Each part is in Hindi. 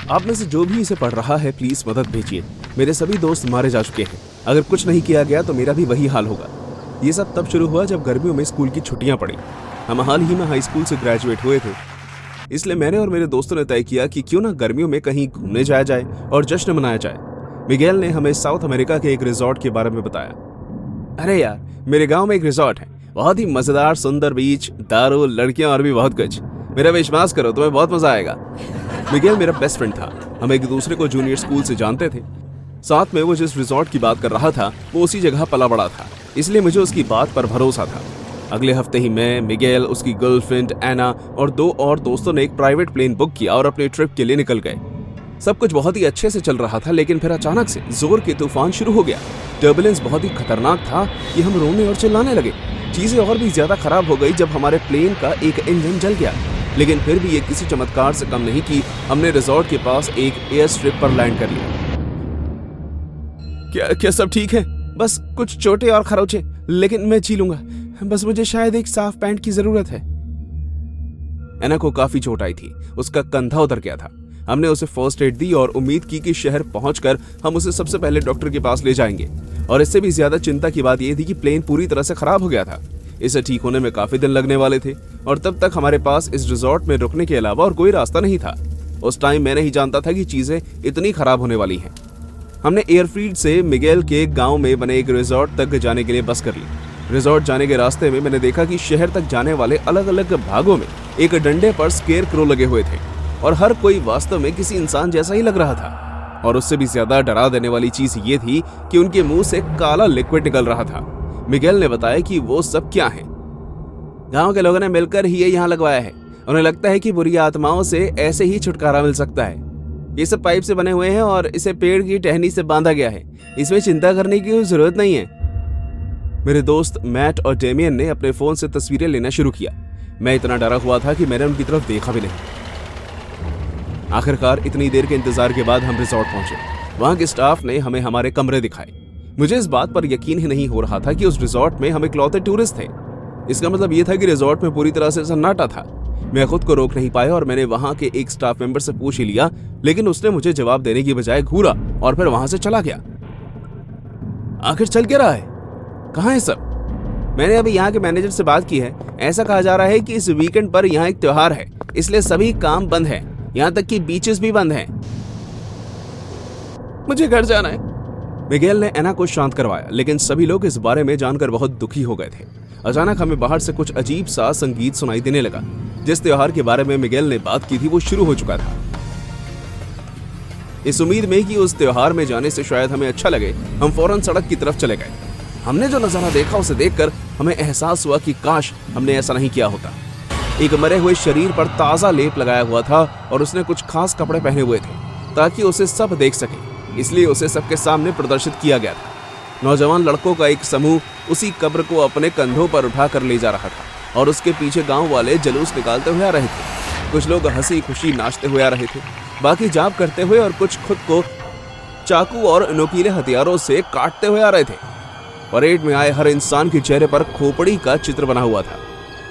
आप में से जो भी इसे पढ़ रहा है प्लीज मदद भेजिए। मेरे सभी दोस्त मारे जा चुके हैं। अगर कुछ नहीं किया गया तो मेरा भी वही हाल होगा। ये सब तब शुरू हुआ जब गर्मियों में स्कूल की छुट्टियां पड़ी। हम हाल ही में हाई स्कूल से ग्रेजुएट हुए थे, इसलिए मैंने और मेरे दोस्तों ने तय किया कि क्यों ना गर्मियों में कहीं घूमने जाया जाए और जश्न मनाया जाए। मिगेल ने हमें साउथ अमेरिका के एक रिजॉर्ट के बारे में बताया। अरे यार, मेरे गांव में एक रिजॉर्ट है, बहुत ही मजेदार, सुंदर बीच, दारू, लड़कियां और भी बहुत कुछ। मेरा विश्वास करो, तुम्हें बहुत मजा आएगा। मिगेल मेरा बेस्ट फ्रेंड था। हम एक दूसरे को जूनियर स्कूल से जानते थे। साथ में वो जिस रिजॉर्ट की बात कर रहा था वो उसी जगह पला बड़ा था, इसलिए मुझे उसकी बात पर भरोसा था। अगले हफ्ते ही मैं, मिगेल, उसकी गर्लफ्रेंड एना और 2 और दोस्तों ने एक प्राइवेट प्लेन बुक किया और अपने ट्रिप के लिए निकल गए। सब कुछ बहुत ही अच्छे से चल रहा था, लेकिन फिर अचानक से जोर के तूफान शुरू हो गया। टर्बुलेंस बहुत ही खतरनाक था कि हम रोने और चिल्लाने लगे। चीजें और भी ज्यादा खराब हो गई जब हमारे प्लेन का एक इंजन जल गया। लेकिन फिर भी ये किसी चमत्कार से कम नहीं कि हमने रिजॉर्ट के पास एक एयर स्ट्रिप पर लैंड कर लिया। क्या सब ठीक है? बस कुछ चोटें और खरोंचे, लेकिन मैं जी लूंगा। बस मुझे शायद एक साफ पैंट की जरूरत है। एना को काफी चोट आई थी, उसका कंधा उतर गया था। हमने उसे फर्स्ट एड दी और उम्मीद की कि शहर पहुंचकर हम उसे सबसे पहले डॉक्टर के पास ले जाएंगे। और इससे भी ज्यादा चिंता की बात यह थी कि प्लेन पूरी तरह से खराब हो गया था। इसे ठीक होने में काफी दिन लगने वाले थे और तब तक हमारे पास इस रिजॉर्ट में रुकने के अलावा और कोई रास्ता नहीं था। उस टाइम मैं नहीं जानता था कि चीजें इतनी खराब होने वाली हैं। हमने एयरफील्ड से मिगेल के गांव में बने एक रिजॉर्ट तक जाने के लिए बस कर ली। रिजॉर्ट जाने के रास्ते में मैंने देखा कि शहर तक जाने वाले अलग अलग भागों में एक डंडे पर स्केयर क्रो लगे हुए थे और हर कोई वास्तव में किसी इंसान जैसा ही लग रहा था। और उससे भी ज्यादा डरा देने वाली चीज ये थी कि उनके मुंह से काला लिक्विड निकल रहा था। मिगेल ने बताया कि वो सब क्या है। गांव के लोगों ने मिलकर ही ये यहाँ लगवाया है। उन्हें लगता है कि बुरी आत्माओं से ऐसे ही छुटकारा मिल सकता है। ये सब पाइप से बने हुए हैं और इसे पेड़ की टहनी से बांधा गया है। इसमें चिंता करने की कोई जरूरत नहीं है। मेरे दोस्त मैट और डेमियन ने अपने फोन से तस्वीरें लेना शुरू किया। मैं इतना डरा हुआ था कि मैंने उनकी तरफ देखा भी नहीं। आखिरकार इतनी देर के इंतजार के बाद हम रिजॉर्ट पहुंचे। वहां के स्टाफ ने हमें हमारे कमरे दिखाए। मुझे इस बात पर यकीन ही नहीं हो रहा था कि उस रिजॉर्ट में हम इकलौते टूरिस्ट थे। इसका मतलब यह था कि रिजॉर्ट में पूरी तरह से सन्नाटा था। मैं खुद को रोक नहीं पाया और मैंने वहां के एक स्टाफ मेंबर से पूछ ही लिया, लेकिन उसने मुझे जवाब देने की बजाय घूरा और फिर वहां से चला गया। आखिर चल क्या रहा है? कहाँ है सब? मैंने अभी यहाँ के मैनेजर से बात की है। ऐसा कहा जा रहा है कि इस वीकेंड पर यहाँ एक त्योहार है, इसलिए सभी काम बंद है, यहाँ तक कि बीचेस भी बंद हैं। मुझे घर जाना है। मिगेल ने एना को शांत करवाया, लेकिन सभी लोग इस बारे में जानकर बहुत दुखी हो गए थे। अचानक हमें बाहर से कुछ अजीब सा संगीत सुनाई देने लगा। जिस त्योहार के बारे में मिगेल ने बात की थी वो शुरू हो चुका था। इस उम्मीद में कि उस त्योहार में जाने से शायद हमें अच्छा लगे, हम फौरन सड़क की तरफ चले गए। हमने जो नजारा देखा उसे देखकर हमें एहसास हुआ कि काश हमने ऐसा नहीं किया होता। एक मरे हुए शरीर पर ताजा लेप लगाया हुआ था और उसने कुछ खास कपड़े पहने हुए थे ताकि उसे सब देख सके, इसलिए उसे सबके सामने प्रदर्शित किया गया था। नौजवान लड़कों का एक समूह उसी कब्र को अपने कंधों पर उठाकर ले जा रहा था और उसके पीछे गांव वाले जुलूस निकालते हुए आ रहे थे। कुछ लोग हंसी खुशी नाचते हुए आ रहे थे, बाकी जाप करते हुए और कुछ खुद को चाकू और नुकीले हथियारों से काटते हुए आ रहे थे। परेड में आए हर इंसान के चेहरे पर खोपड़ी का चित्र बना हुआ था।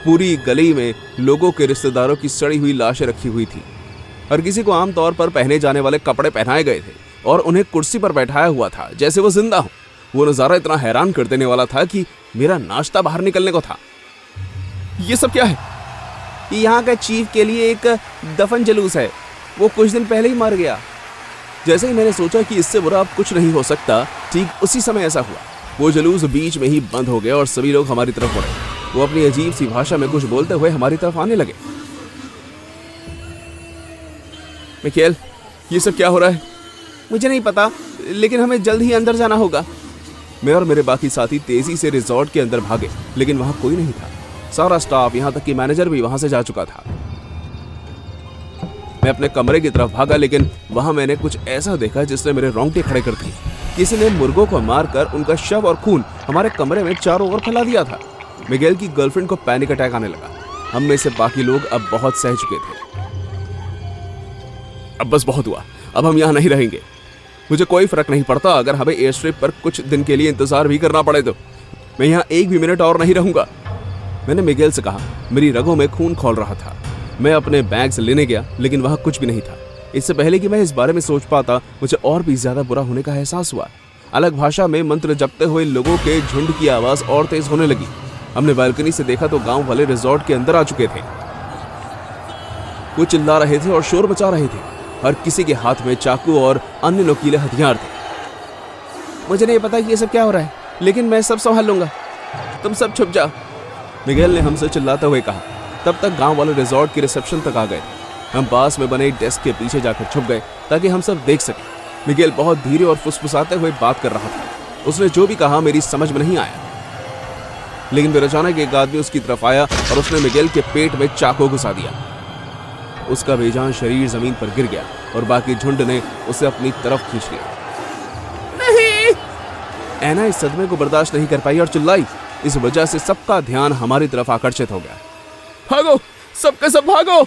पूरी गली में लोगों के रिश्तेदारों की सड़ी हुई लाशें रखी हुई थी। हर किसी को आमतौर पर पहने जाने वाले कपड़े पहनाए गए थे और उन्हें कुर्सी पर बैठाया हुआ था जैसे वो जिंदा हो। वो नजारा इतना हैरान कर देने वाला था कि मेरा नाश्ता बाहर निकलने को था। ये सब क्या है? यहाँ का चीफ के लिए एक दफन जुलूस है। वो कुछ दिन पहले ही मर गया। जैसे ही मैंने सोचा कि इससे बुरा अब कुछ नहीं हो सकता, ठीक उसी समय ऐसा हुआ। वो जुलूस बीच में ही बंद हो गया और सभी लोग हमारी तरफ बढ़े। वो अपनी अजीब सी भाषा में कुछ बोलते हुए हमारी तरफ आने लगे। मिकेल, ये सब क्या हो रहा है? मुझे नहीं पता, लेकिन हमें जल्द ही अंदर जाना होगा। मैं और मेरे बाकी साथी तेजी से रिजॉर्ट के अंदर भागे, लेकिन वहां कोई नहीं था। सारा स्टाफ, यहां तक कि मैनेजर भी वहां से जा चुका था। मैं अपने कमरे की तरफ भागा, लेकिन वहां मैंने कुछ ऐसा देखा जिसने मेरे रोंगटे खड़े कर दिए। किसी ने मुर्गों को मारकर उनका शव और खून हमारे कमरे में चारों ओर फैला दिया था। मिगेल की गर्लफ्रेंड को पैनिक अटैक आने लगा। हम में से बाकी लोग अब बहुत सह चुके थे। अब बस बहुत हुआ, अब हम यहाँ नहीं रहेंगे। मुझे कोई फर्क नहीं पड़ता अगर हमें एयर स्ट्रिप पर कुछ दिन के लिए इंतजार भी करना पड़े तो। मैं यहाँ एक भी मिनट और नहीं रहूंगा। मैंने मिगेल से कहा। मेरी रगों में खून खौल रहा था। मैं अपने बैग्स लेने गया, लेकिन वहां कुछ भी नहीं था। इससे पहले कि मैं इस बारे में सोच पाता, मुझे और भी ज्यादा बुरा होने का एहसास हुआ। अलग भाषा में मंत्र जपते हुए लोगों के झुंड की आवाज और तेज होने लगी। हमने बालकनी से देखा तो गांव वाले रिजॉर्ट के अंदर आ चुके थे। वो चिल्ला रहे थे और शोर मचा रहे थे। हर किसी के हाथ में चाकू और अन्य नुकीले हथियार थे। मुझे नहीं पता कि ये सब क्या हो रहा है, लेकिन मैं सब संभाल लूंगा। तुम सब छुप जाओ, मिगेल ने हमसे चिल्लाते हुए कहा। तब तक गांव वाले रिजॉर्ट के रिसेप्शन तक आ गए थे। हम पास में बने डेस्क के पीछे जाकर छुप गए ताकि हम सब देख सकें। मिगेल बहुत धीरे और फुसफुसाते हुए बात कर रहा था। उसने जो भी कहा मेरी समझ में नहीं आया, लेकिन फिर अचानक एक आदमी उसकी तरफ आया और उसने मिगेल के पेट में चाकू घुसा दिया। उसका बेजान शरीर जमीन पर गिर गया और बाकी झुंड ने उसे अपनी तरफ खींच लिया। नहीं! ऐना इस सदमे को बर्दाश्त नहीं कर पाई और चिल्लाई। इस वजह से सबका ध्यान हमारी तरफ आकर्षित हो गया। भागो, सबके सब भागो!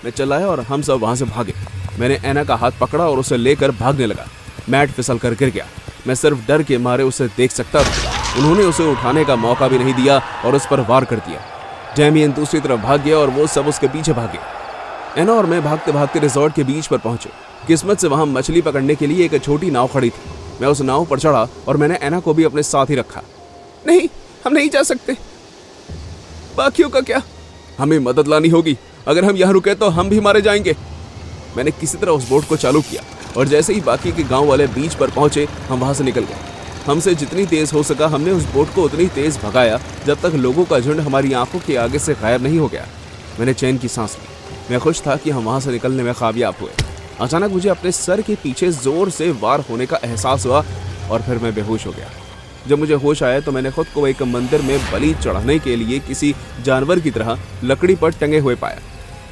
मैं चिल्लाया और हम सब वहां से भागे। मैंने ऐना का हाथ पकड़ा और उसे लेकर भागने लगा। मैट फिसल कर गिर गया। मैं सिर्फ डर के मारे उसे देख सकता था। उन्होंने उसे उठाने का मौका भी नहीं दिया और उस पर वार कर दिया। डैमियन दूसरी तरफ भाग गया और वो सब उसके पीछे भागे। ऐना और मैं भागते भागते रिजॉर्ट के बीच पर पहुंचे। किस्मत से वहां मछली पकड़ने के लिए एक छोटी नाव खड़ी थी। मैं उस नाव पर चढ़ा और मैंने ऐना को भी अपने साथ ही रखा। नहीं, हम नहीं जा सकते। बाकियों का क्या? हमें मदद लानी होगी। अगर हम यहाँ रुके तो हम भी मारे जाएंगे। मैंने किसी तरह उस बोट को चालू किया और जैसे ही बाकी के गांव वाले बीच पर पहुंचे, हम वहां से निकल गए। हमसे जितनी तेज हो सका हमने उस बोट को उतनी तेज भगाया जब तक लोगों का झुंड हमारी आंखों के आगे से गायब नहीं हो गया। मैंने चैन की सांस ली। मैं खुश था कि हम वहां से निकलने में कामयाब हुए। अचानक मुझे अपने सर के पीछे जोर से वार होने का एहसास हुआ और फिर मैं बेहोश हो गया। जब मुझे होश आया तो मैंने खुद को एक मंदिर में बलि चढ़ाने के लिए किसी जानवर की तरह लकड़ी पर टंगे हुए पाया।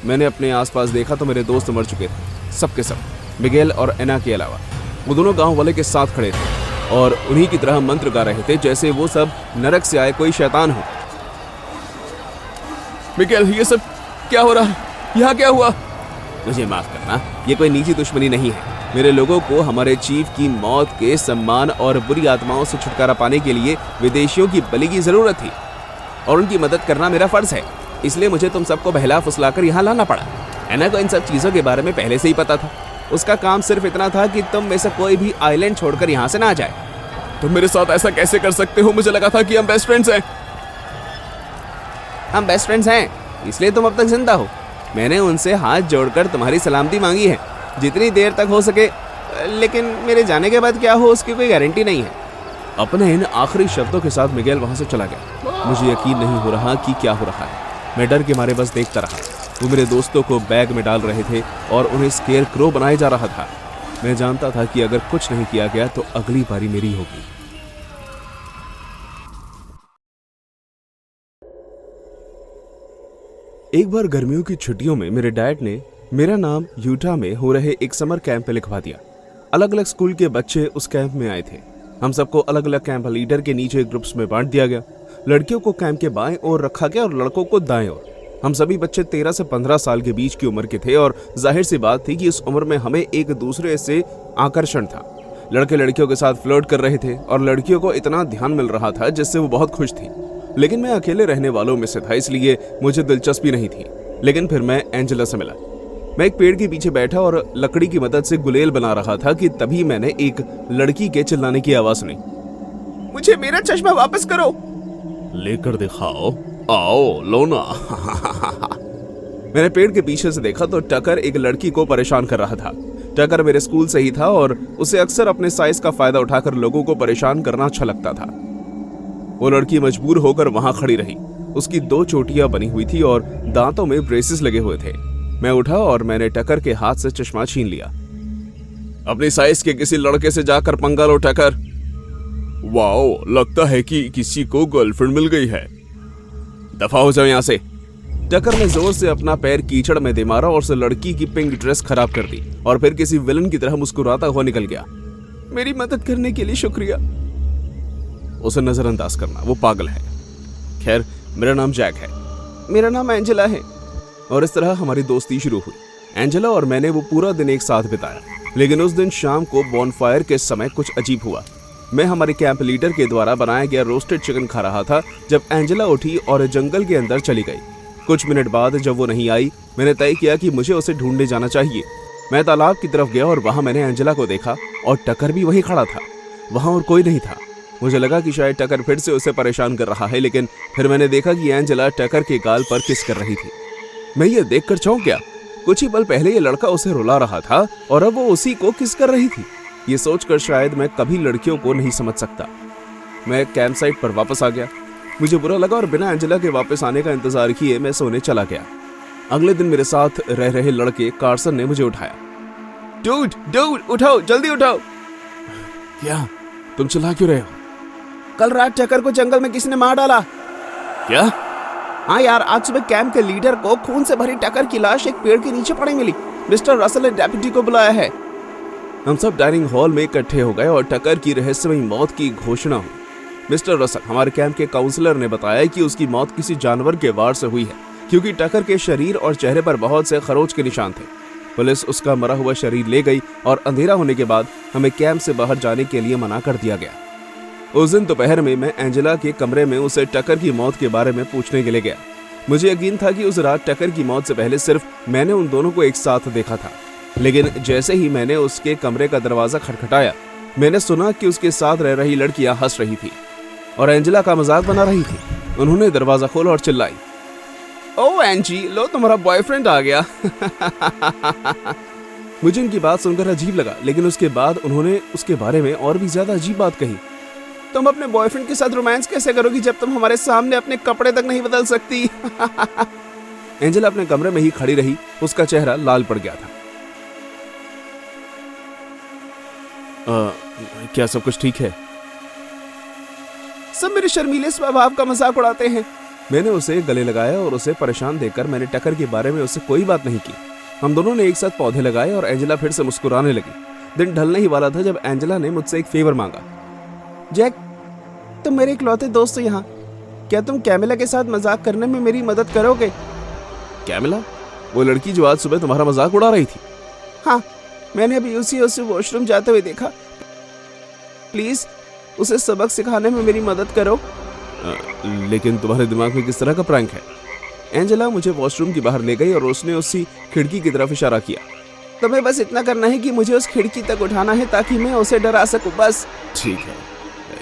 मैंने अपने आसपास देखा तो मेरे दोस्त मर चुके थे, सबके सब, मिगेल और ऐना के अलावा। वो दोनों गांव वाले के साथ खड़े थे और उन्हीं की तरह मंत्र गा रहे थे जैसे वो सब नरक से आए कोई शैतान हो। मिगेल, ये सब क्या हो रहा है? यहाँ क्या हुआ? मुझे माफ करना, ये कोई निजी दुश्मनी नहीं है। मेरे लोगों को हमारे चीफ की मौत के सम्मान और बुरी आत्माओं से छुटकारा पाने के लिए विदेशियों की बलि की जरूरत थी और उनकी मदद करना मेरा फर्ज है। इसलिए मुझे तुम सबको बहला फुसलाकर यहाँ लाना पड़ा। ऐना को इन सब चीजों के बारे में पहले से ही पता था। उसका काम सिर्फ इतना था कि तुम में से कोई भी आइलैंड छोड़कर यहाँ से ना जाए। तुम मेरे साथ ऐसा कैसे कर सकते हो? मुझे लगा था कि हम बेस्ट फ्रेंड्स हैं। हम बेस्ट फ्रेंड्स हैं, इसलिए तुम अब तक जिंदा हो। मैंने उनसे हाथ जोड़कर तुम्हारी सलामती मांगी है, जितनी देर तक हो सके, लेकिन मेरे जाने के बाद क्या हो उसकी कोई गारंटी नहीं है। अपने इन आखिरी शब्दों के साथ मिगेल वहां से चला गया। मुझे यकीन नहीं हो रहा कि क्या हो रहा है। मैं डर के मारे बस देखता रहा। वो मेरे दोस्तों को बैग में डाल रहे थे और उन्हें स्केयर क्रो बनाया जा रहा था। मैं जानता था कि अगर कुछ नहीं किया गया तो अगली बारी मेरी होगी। एक बार गर्मियों की छुट्टियों में मेरे डैड ने मेरा नाम यूटा में हो रहे एक समर कैंप पे लिखवा दिया। अलग अलग स्कूल के बच्चे उस कैंप में आए थे। हम सबको अलग अलग कैंप लीडर के नीचे ग्रुप्स में बांट दिया गया। लड़कियों को कैंप के बाएं ओर रखा गया और लड़कों को दाएं ओर। हम सभी बच्चे 13 से 15 साल के बीच की उम्र के थे और जाहिर सी बात थी कि इस उम्र में हमें एक दूसरे से आकर्षण था। लड़के लड़कियों के साथ फ्लर्ट कर रहे थे और लड़कियों को इतना ध्यान मिल रहा था जिससे वो बहुत खुश थी। लेकिन मैं अकेले रहने वालों में से था, इसलिए मुझे दिलचस्पी नहीं थी। लेकिन फिर मैं एंजेला से मिला। मैं एक पेड़ के पीछे बैठा और लकड़ी की मदद से गुलेल बना रहा था कि तभी मैंने एक लड़की के चिल्लाने की आवाज सुनी। मुझे मेरा चश्मा वापस करो। लेकर दिखाओ, आओ लो ना। मैंने पेड़ के पीछे से देखा तो टकर एक लड़की को परेशान कर रहा था। टकर मेरे स्कूल से ही था और उसे अक्सर अपने साइज का फायदा उठाकर लोगों को परेशान करना अच्छा लगता था। वो लड़की मजबूर होकर वहां खड़ी रही। उसकी 2 चोटियां बनी हुई थी और दांतों में ब्रेसेस लगे हुए थे। मैं उठा और मैंने टकर के हाथ से चश्मा छीन लिया। अपनी साइज के किसी लड़के से जाकर पंगा लो टकर। वाओ, लगता है कि किसी को गर्लफ्रेंड मिल गई है। दफा हो जाओ यहां से। टकर ने जोर से अपना पैर कीचड़ में दे मारा और उस लड़की की पिंक ड्रेस खराब कर दी और फिर किसी विलन की तरह मुस्कुराता हुआ निकल गया। मेरी मदद करने के लिए शुक्रिया। उसे नजरअंदाज करना, वो पागल है। खैर, मेरा नाम जैक है। मेरा नाम एंजेला है। और इस तरह हमारी दोस्ती शुरू हुई। एंजेला और मैंने वो पूरा दिन एक साथ बिताया। लेकिन उस दिन शाम को बॉनफायर के समय कुछ अजीब हुआ। मैं हमारे कैंप लीडर के द्वारा बनाया गया रोस्टेड चिकन खा रहा था जब एंजेला उठी और जंगल के अंदर चली गई। कुछ मिनट बाद जब वो नहीं आई, मैंने तय किया कि मुझे उसे ढूंढने जाना चाहिए। मैं तालाब की तरफ गया और वहां मैंने एंजेला को देखा और टकर भी वहीं खड़ा था। वहां और कोई नहीं था। मुझे लगा कि शायद टकर फिर से उसे परेशान कर रहा है, लेकिन फिर मैंने देखा कि एंजेला टकर के गाल पर किस कर रही थी। मैं ये देखकर चौंक गया। कुछ ही पल पहले ये लड़का उसे रुला रहा था और अब वो उसी को किस कर रही थी। ये सोचकर शायद मैं कभी लड़कियों को नहीं समझ सकता। मैं कैंप साइट पर वापस आ गया। मुझे बुरा लगा और बिना एंजेला के वापस आने का इंतजार किए मैं सोने चला गया। अगले दिन मेरे साथ रह रहे लड़के कार्सन ने मुझे उठाया। डूड उठाओ, जल्दी उठाओ। क्या? तुम चिल्ला क्यों रहे हो? कल रात टकर को जंगल में किसी ने मार डाला। क्या? हाँ यार, आज सुबह कैंप के लीडर को खून से भरी टकर की लाश एक पेड़ के नीचे पड़ी मिली। मिस्टर रसल ने डेप्यूटी को बुलाया है। हम सब डाइनिंग हॉल में इकट्ठे हो गए और टकर की रहस्यमयी मौत की घोषणा हुई। मिस्टर रसल, हमारे कैंप के काउंसलर, ने बताया कि उसकी मौत किसी जानवर के वार से हुई है, क्योंकि टकर के शरीर और चेहरे पर बहुत से खरोच के निशान थे। पुलिस उसका मरा हुआ शरीर ले गई और अंधेरा होने के बाद हमें कैंप से बाहर जाने के लिए मना कर दिया गया। उस दिन दोपहर में मैं एंजेला के कमरे में उसे टकर की मौत के बारे में पूछने के लिए गया। मुझे यकीन था कि उस रात टकर की मौत से पहले सिर्फ मैंने उन दोनों को एक साथ देखा था, लेकिन जैसे ही मैंने उसके कमरे का दरवाजा खटखटाया, मैंने सुना कि उसके साथ रह रही लड़कियां हंस रही थी और एंजेला का मजाक बना रही थी। उन्होंने दरवाजा खोला और चिल्लाई, ओ एंजी, लो तुम्हारा बॉयफ्रेंड आ गया। मुझे उनकी बात सुनकर अजीब लगा, लेकिन उसके बाद उन्होंने उसके बारे में और भी ज्यादा अजीब बात कही। तुम अपने बॉयफ्रेंड के साथ रोमांस कैसे करोगी जब तुम हमारे सामने अपने कपड़े तक नहीं बदल सकती? एंजेला अपने कमरे में ही खड़ी रही। उसका चेहरा लाल पड़ गया था। क्या सब कुछ ठीक है? सब मेरे शर्मीले स्वभाव का मजाक उड़ाते हैं। मैंने उसे गले लगाया और उसे परेशान देखकर मैंने टकर के बारे में उससे कोई बात नहीं की। हम दोनों ने एक साथ पौधे लगाए और एंजेला फिर से मुस्कुराने लगी। दिन ढलने ही वाला था जब एंजेला ने मुझसे एक फेवर मांगा। जैक, तुम मेरे इकलौते दोस्त हो यहाँ। क्या तुम कैमिला के साथ मजाक करने में मेरी मदद करोगे? कैमिला? वो लड़की जो आज सुबह तुम्हारा मजाक उड़ा रही थी? हाँ, मैंने अभी उसे वॉशरूम जाते हुए देखा। प्लीज उसे सबक सिखाने में मेरी मदद करो। लेकिन तुम्हारे दिमाग में किस तरह का प्रैंक है? एंजेला मुझे वॉशरूम के बाहर ले गई और उसने उसी खिड़की की तरफ इशारा किया। तुम्हें बस इतना करना है कि मुझे उस खिड़की तक उठाना है ताकि मैं उसे डरा सकूं, बस। ठीक है,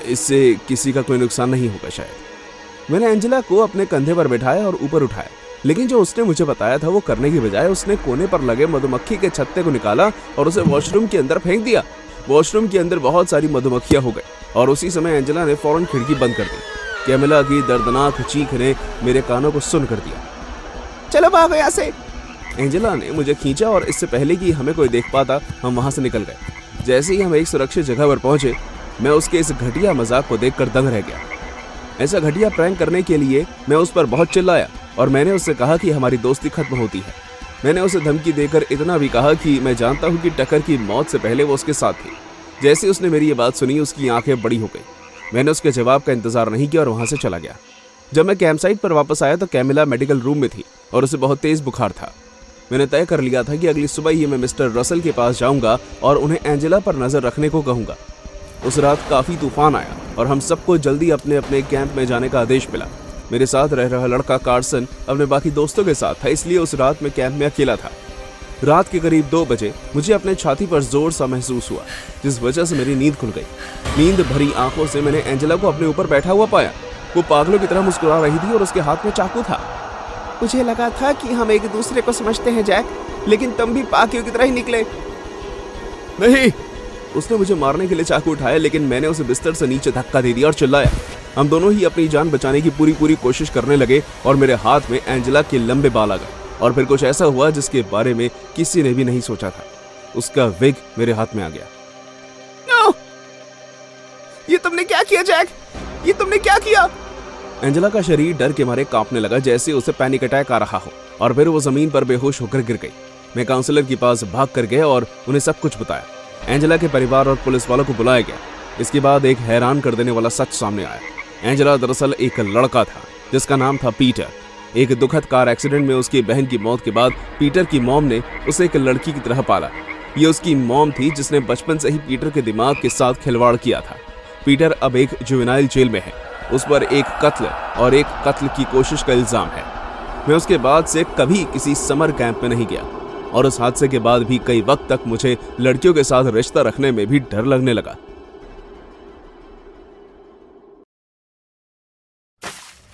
इससे किसी का कोई नुकसान नहीं होगा शायद। मैंने एंजेला को अपने कंधे पर बिठाया और ऊपर उठाया, लेकिन जो उसने मुझे बताया था वो करने की बजाय उसने कोने पर लगे मधुमक्खी के छत्ते को निकाला और उसे वॉशरूम के अंदर फेंक दिया। वॉशरूम के अंदर बहुत सारी मधुमक्खियां हो गई और उसी समय एंजेला ने फौरन खिड़की बंद कर दी। कैमिला की दर्दनाक चीख ने मेरे कानों को सुन कर दिया। चलो भागो यहाँ से। एंजेला ने मुझे खींचा और इससे पहले कि हमें कोई देख पाता हम वहां से निकल गए। जैसे ही हम एक सुरक्षित जगह पर पहुंचे, मैं उसके इस घटिया मजाक को देखकर दंग रह गया। ऐसा घटिया प्रैंक करने के लिए मैं उस पर बहुत चिल्लाया और मैंने उससे कहा कि हमारी दोस्ती खत्म होती है। मैंने उसे धमकी देकर इतना भी कहा कि मैं जानता हूं कि टकर की मौत से पहले वो उसके साथ थी। जैसे उसने मेरी ये बात सुनी, उसकी आंखें बड़ी हो गई। मैंने उसके जवाब का इंतजार नहीं किया और वहां से चला गया। जब मैं कैंप साइट पर वापस आया तो कैमिला मेडिकल रूम में थी और उसे बहुत तेज बुखार था। मैंने तय कर लिया था कि अगली सुबह ही मैं मिस्टर रसल के पास जाऊंगा और उन्हें एंजेला पर नजर रखने को कहूंगा। उस रात काफी तूफान आया और हम सबको जल्दी अपने अपने कैंप में जाने का आदेश मिला। मेरे साथ रह रहा लड़का कार्सन अपने बाकी दोस्तों के साथ था, इसलिए उस रात मैं कैंप में अकेला था। रात के करीब 2 बजे मुझे अपने छाती पर जोर सा महसूस हुआ, जिस वजह से मेरी नींद खुल गई। नींद भरी आंखों से मैंने एंजेला को अपने ऊपर बैठा हुआ पाया। वो पागलों की तरह मुस्कुरा रही थी और उसके हाथ में चाकू था। मुझे लगा था कि हम एक दूसरे को समझते हैं जैक, लेकिन तुम भी पाकियों की तरह ही निकले। नहीं, उसने मुझे मारने के लिए चाकू उठाया, लेकिन मैंने उसे बिस्तर से नीचे धक्का दे दिया और चिल्लाया। हम दोनों ही अपनी जान बचाने की पूरी कोशिश करने लगे और मेरे हाथ में एंजेला के लंबे बाल आ गए। और फिर कुछ ऐसा हुआ जिसके बारे में किसी ने भी नहीं सोचा था। उसका विग मेरे हाथ में आ गया। नो! ये तुमने क्या किया जैक? ये तुमने क्या किया? एंजेला का शरीर डर के मारे कांपने लगा, जैसे उसे पैनिक अटैक आ रहा हो, और फिर वो जमीन पर बेहोश होकर गिर गई। मैं काउंसलर के पास भाग कर गया और उन्हें सब कुछ बताया। एंजेला के परिवार और पुलिस वालों को बुलाया गया। इसके बाद एक हैरान कर देने वाला सच सामने आया। एंजेला दरअसल एक लड़का था जिसका नाम था पीटर। एक दुखद कार एक्सीडेंट में उसकी बहन की मौत के बाद पीटर की मॉम ने उसे एक लड़की की तरह पाला। ये उसकी मॉम थी जिसने बचपन से ही पीटर के दिमाग के साथ खिलवाड़ किया था। पीटर अब एक जुवेनाइल जेल में है। उस पर एक कत्ल और एक कत्ल की कोशिश का इल्जाम है। मैं उसके बाद से कभी किसी समर कैंप में नहीं गया। और उस हादसे के बाद भी कई वक्त तक मुझे लड़कियों के साथ रिश्ता रखने में भी डर लगने लगा।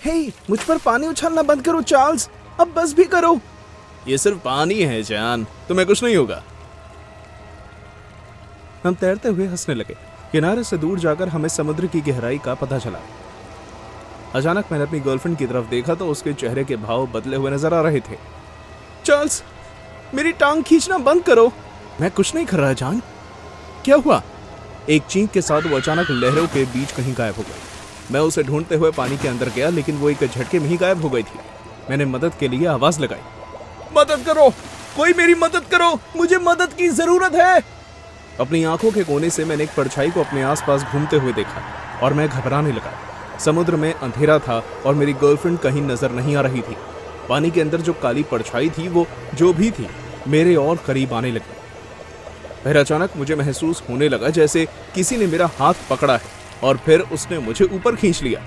हे, मुझ पर पानी उछालना बंद करो चार्ल्स, अब बस भी करो। ये सिर्फ पानी है जान, तुम्हें कुछ नहीं होगा। हम तैरते हुए हंसने लगे। किनारे से दूर जाकर हमें समुद्र की गहराई का पता चला। अचानक मैंने अपनी गर्लफ्रेंड की तरफ देखा तो उसके चेहरे के भाव बदले हुए नजर आ रहे थे। चार्ल्स, मेरी टांग खींचना बंद करो। मैं कुछ नहीं कर रहा जान। क्या हुआ? एक चीख के साथ वो अचानक लहरों के बीच कहीं गायब हो गई। मैं उसे ढूंढते हुए पानी के अंदर गया, लेकिन वो एक झटके में ही गायब हो गई थी। मैंने मदद के लिए आवाज लगाई, मदद करो, कोई मेरी मदद करो, मुझे मदद की जरूरत है। अपनी आंखों के कोने से मैंने एक परछाई को अपने आसपास घूमते हुए देखा और मैं घबराने लगा। समुद्र में अंधेरा था और मेरी गर्लफ्रेंड कहीं नजर नहीं आ रही थी। पानी के अंदर जो काली परछाई थी वो जो भी थी मेरे और करीब आने लगी। फिर अचानक मुझे महसूस होने लगा जैसे किसी ने मेरा हाथ पकड़ा है और फिर उसने मुझे ऊपर खींच लिया।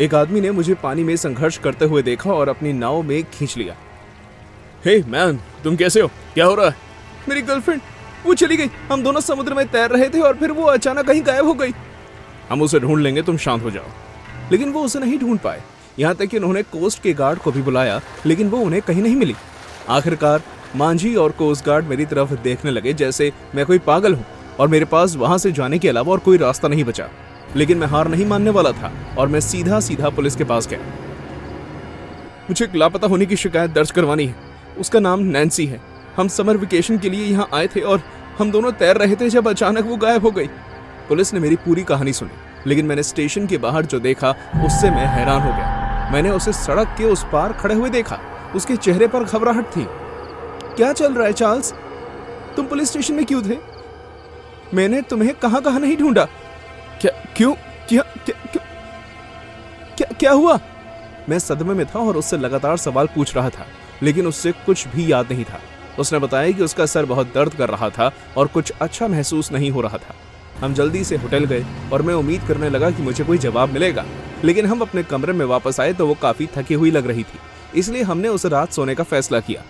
एक आदमी ने मुझे पानी में संघर्ष करते हुए देखा और अपनी नाव में खींच लिया। हे मैन, तुम कैसे हो? क्या हो रहा है? मेरी गर्लफ्रेंड, वो चली गई। हम दोनों समुद्र में तैर रहे थे और फिर वो अचानक कहीं गायब हो गई। हम उसे ढूंढ लेंगे, तुम शांत हो जाओ। लेकिन वो उसे नहीं ढूंढ पाए। यहाँ तक कि उन्होंने कोस्ट के गार्ड को भी बुलाया, लेकिन वो उन्हें कहीं नहीं मिली। आखिरकार मांझी और कोस्ट गार्ड मेरी तरफ देखने लगे जैसे मैं कोई पागल हूँ और मेरे पास वहां से जाने के अलावा और कोई रास्ता नहीं बचा। लेकिन मैं हार नहीं मानने वाला था और मैं सीधा सीधा पुलिस के पास गया। मुझे एक लापता होने की शिकायत दर्ज करवानी है। उसका नाम नैन्सी है। हम समर वेकेशन के लिए यहाँ आए थे और हम दोनों तैर रहे थे जब अचानक वो गायब हो गई। पुलिस ने मेरी पूरी कहानी सुनी, लेकिन मैंने स्टेशन के बाहर जो देखा उससे मैं हैरान हो गया। मैंने उसे सड़क के उस पार खड़े हुए देखा। उसके चेहरे पर घबराहट थी। क्या चल रहा है चार्ल्स? तुम पुलिस स्टेशन में क्यों थे? मैंने तुम्हें कहां कहां नहीं ढूंढा। क्या क्यों क्या क्या क्या, क्या, क्या हुआ? मैं सदमे में था और उससे लगातार सवाल पूछ रहा था, लेकिन उससे कुछ भी याद नहीं था। उसने बताया कि उसका सर बहुत दर्द कर रहा था और कुछ अच्छा महसूस नहीं हो रहा था। हम जल्दी से होटल गए और मैं उम्मीद करने लगा कि मुझे कोई जवाब मिलेगा, लेकिन हम अपने कमरे में वापस आए तो वो काफी थकी हुई लग रही थी, इसलिए हमने उस रात सोने का फैसला किया।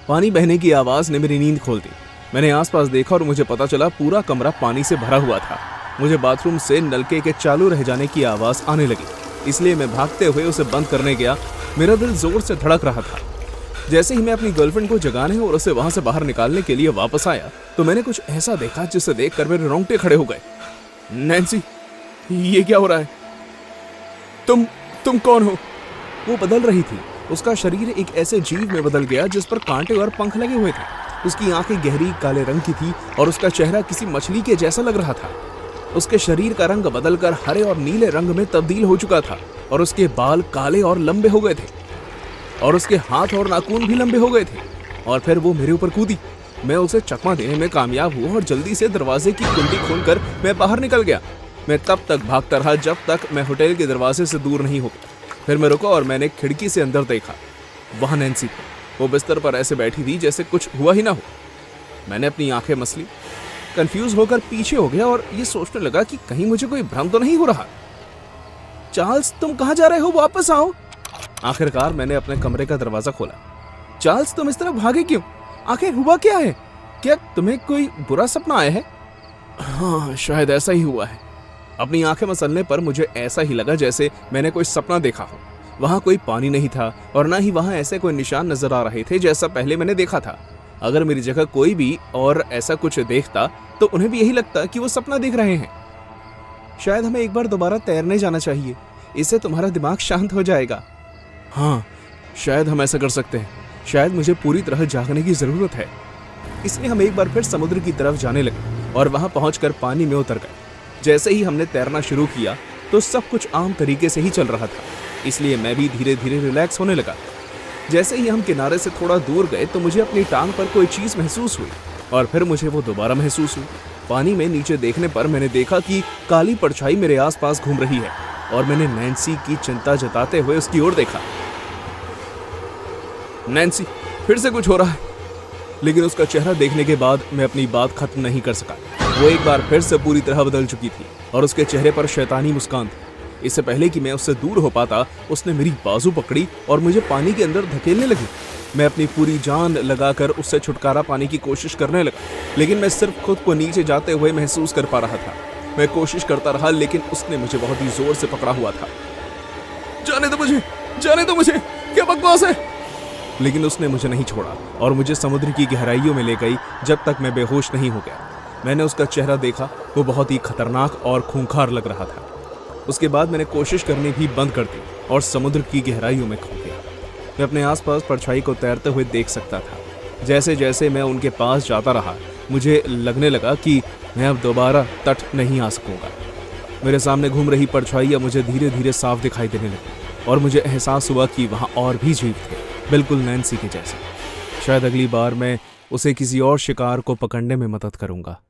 पानी बहने की आवाज ने मेरी नींद खोल दी। मैंने आसपास देखा और मुझे पता चला पूरा कमरा पानी से भरा हुआ था। मुझे बाथरूम से नलके के चालू रह जाने की आवाज आने लगी, इसलिए मैं भागते हुए उसे बंद करने गया। मेरा दिल जोर से धड़क रहा था। जैसे ही मैं अपनी गर्लफ्रेंड को जगाने और उसे वहां से बाहर निकालने के लिए वापस आया तो मैंने कुछ ऐसा देखा जिसे देखकर मेरे रोंगटे खड़े हो गए। नैन्सी, ये क्या हो रहा है? तुम कौन हो? वो बदल रही थी। उसका शरीर एक ऐसे जीव में बदल गया जिस पर कांटे और पंख लगे हुए थे। उसकी आंखें गहरी काले रंग की थी और उसका चेहरा किसी मछली के जैसा लग रहा था। उसके शरीर का रंग बदलकर हरे और नीले रंग में तब्दील हो चुका था और उसके बाल काले और लंबे हो गए थे और उसके हाथ और नाखून भी लंबे हो गए थे। और फिर वो मेरे ऊपर कूदी। मैं उसे चकमा देने में कामयाब हुआ और जल्दी से दरवाजे की कुंडी खोलकर मैं बाहर निकल गया। मैं तब तक भागता रहा जब तक मैं होटल के दरवाजे से दूर नहीं हो गया। फिर मैं रुका और मैंने खिड़की से अंदर देखा। वहां नैन्सी थी। वो बिस्तर पर ऐसे बैठी थी जैसे कुछ हुआ ही ना हो। मैंने अपनी आंखें मसली, कंफ्यूज होकर पीछे हो गया और ये सोचने लगा कि कहीं मुझे कोई भ्रम तो नहीं हो रहा। चार्ल्स, तुम कहां जा रहे हो? वापस आओ। आखिरकार मैंने अपने कमरे का दरवाजा खोला। चार्ल्स, तुम इस तरह भागे क्यों? आखिर हुआ क्या है? क्या तुम्हें कोई बुरा सपना आया है? हाँ, शायद ऐसा ही हुआ है। अपनी आंखें मसलने पर मुझे ऐसा ही लगा जैसे मैंने कोई सपना देखा हो। वहां कोई पानी नहीं था और ना ही वहां ऐसे कोई निशान नजर आ रहे थे जैसा पहले मैंने देखा था। अगर मेरी जगह कोई भी और ऐसा कुछ देखता तो उन्हें भी यही लगता कि वो सपना देख रहे हैं। शायद हमें एक बार दोबारा तैरने जाना चाहिए, इससे तुम्हारा दिमाग शांत हो जाएगा। हाँ, शायद हम ऐसा कर सकते हैं। शायद मुझे पूरी तरह जागने की जरूरत है। इसलिए हम एक बार फिर समुद्र की तरफ जाने लगे और वहां पहुंचकर पानी में उतर गए। जैसे ही हमने तैरना शुरू किया तो सब कुछ आम तरीके से ही चल रहा था, इसलिए मैं भी धीरे धीरे रिलैक्स होने लगा। जैसे ही हम किनारे से थोड़ा दूर गए तो मुझे अपनी टांग पर कोई चीज महसूस हुई और फिर मुझे वो दोबारा महसूस हुई। पानी में नीचे देखने पर मैंने देखा कि काली परछाई मेरे आसपास घूम रही है और मैंने नैन्सी की चिंता जताते हुए उसकी ओर देखा। नैन्सी, फिर से कुछ हो रहा है। लेकिन उसका चेहरा देखने के बाद मैं अपनी बात खत्म नहीं कर सका। वो एक बार फिर से पूरी तरह बदल चुकी थी और उसके चेहरे पर शैतानी मुस्कान थी। इससे पहले कि मैं उससे दूर हो पाता उसने मेरी बाजू पकड़ी और मुझे पानी के अंदर धकेलने लगी। मैं अपनी पूरी जान लगाकर उससे छुटकारा पाने की कोशिश करने लगा, लेकिन मैं सिर्फ खुद को नीचे जाते हुए महसूस कर पा रहा था। मैं कोशिश करता रहा, लेकिन उसने मुझे बहुत ही जोर से पकड़ा हुआ था। जाने दो मुझे, जाने दो मुझे, क्या बकवास है। लेकिन उसने मुझे नहीं छोड़ा और मुझे समुद्र की गहराइयों में ले गई जब तक मैं बेहोश नहीं हो गया। मैंने उसका चेहरा देखा, वो बहुत ही खतरनाक और खूंखार लग रहा था। उसके बाद मैंने कोशिश करनी भी बंद कर दी और समुद्र की गहराइयों में खो गया। मैं अपने आसपास परछाई को तैरते हुए देख सकता था। जैसे जैसे मैं उनके पास जाता रहा, मुझे लगने लगा कि मैं अब दोबारा तट नहीं आ सकूंगा। मेरे सामने घूम रही परछाइयाँ मुझे धीरे धीरे साफ दिखाई देने लगी और मुझे एहसास हुआ कि वहाँ और भी जीव थे, बिल्कुल नैन्सी के जैसे। शायद अगली बार मैं उसे किसी और शिकार को पकड़ने में मदद करूंगा।